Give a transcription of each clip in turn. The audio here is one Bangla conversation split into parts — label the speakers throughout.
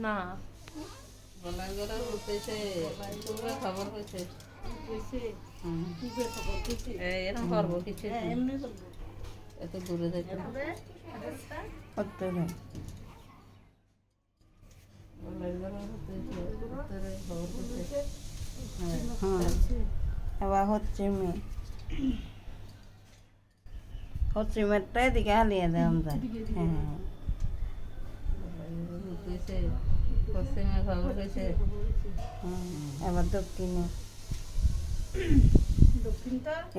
Speaker 1: না
Speaker 2: বলাই করে উঠেছে তোমরা খবর হয়েছে এরকম করবো কিছু এত দূরে যাইতে
Speaker 3: করতে হবে।
Speaker 2: বলাই করে উঠেছে উত্তরে খবর হয়েছে
Speaker 3: হ্যাঁ এবার হচ্ছে মেয়ে হচ্ছে মেয়েটা এদিকে হালিয়ে দেয় আমরা হ্যাঁ
Speaker 2: উঠেছে পশ্চিমে খবর হয়েছে
Speaker 3: এবার দক্ষিণে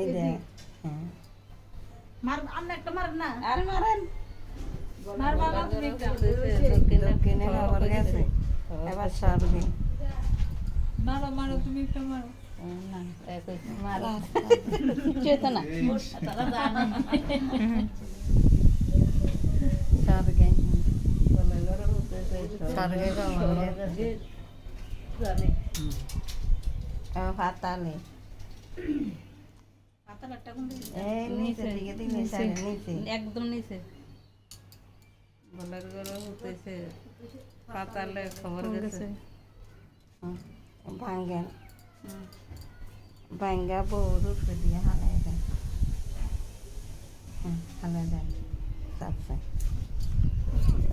Speaker 3: এই দেখ হ্যাঁ
Speaker 2: আর মারেন
Speaker 3: দক্ষিণে খবর গেছে এবার স্বর্গে
Speaker 1: মারো মারো তুমি একটা মারো
Speaker 2: না মারা কিছু না তারা জানে
Speaker 3: স্বর্গে
Speaker 2: বলাই করে উঠেছে
Speaker 3: স্বর্গে খবর গেছে
Speaker 2: জানে
Speaker 3: এবার পাতালে এই নিচে দিকে দিকে নিচে
Speaker 2: একদম নিচে বলার করে উঠেছে পাতালে খবর গেছে
Speaker 3: ভাঙ্গেন ভাঙ্গা বউর উপরে দিয়ে হালাই দেন হালাই দেন চাপছে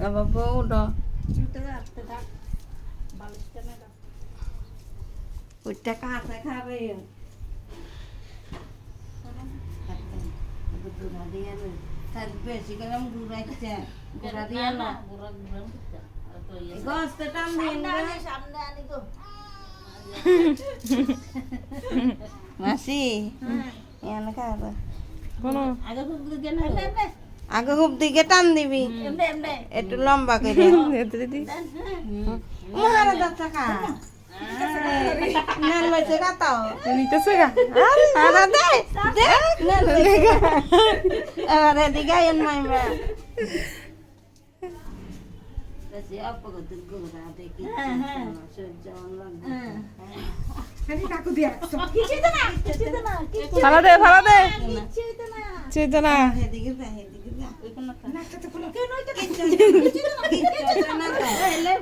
Speaker 3: আবার বউ ওইটা কাছে খাবে গুড়া দিয়ে বেশি গেলাম গুড়াইছে গুড়া দিয়ে না গছটা টান দিয়ে মাসি এনে খাবে
Speaker 1: কোনো
Speaker 3: আগে খুব দিকে টান দিবি একটু লম্বা করে
Speaker 1: দিদি
Speaker 3: মারা যাচ্ছে কা নেন লইছে কাটাও
Speaker 1: নিতেছে গা
Speaker 3: আরে দে দে নেন লইছে আরে দিগা এন মাইমা বেশি অপগত গোরা দেখি সহ্য লাগবে
Speaker 1: ফালা দে চেতনা
Speaker 3: এদিকে যা এদিকে যা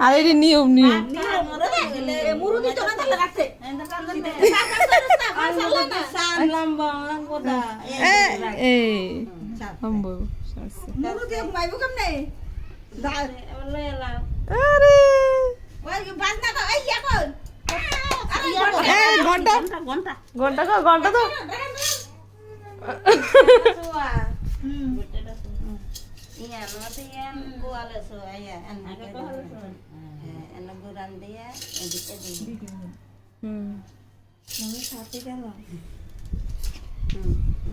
Speaker 1: আর এটা নিয়ম এই সম্ভব আরে ঘন্টা ঘন্টা ঘন্টা তো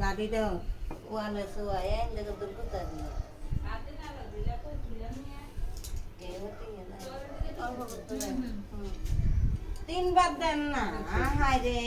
Speaker 3: গাড়ি দাও ওয়ালে শোয়া দুর্গতা দিয়ে তিনবার দেন না হায় রে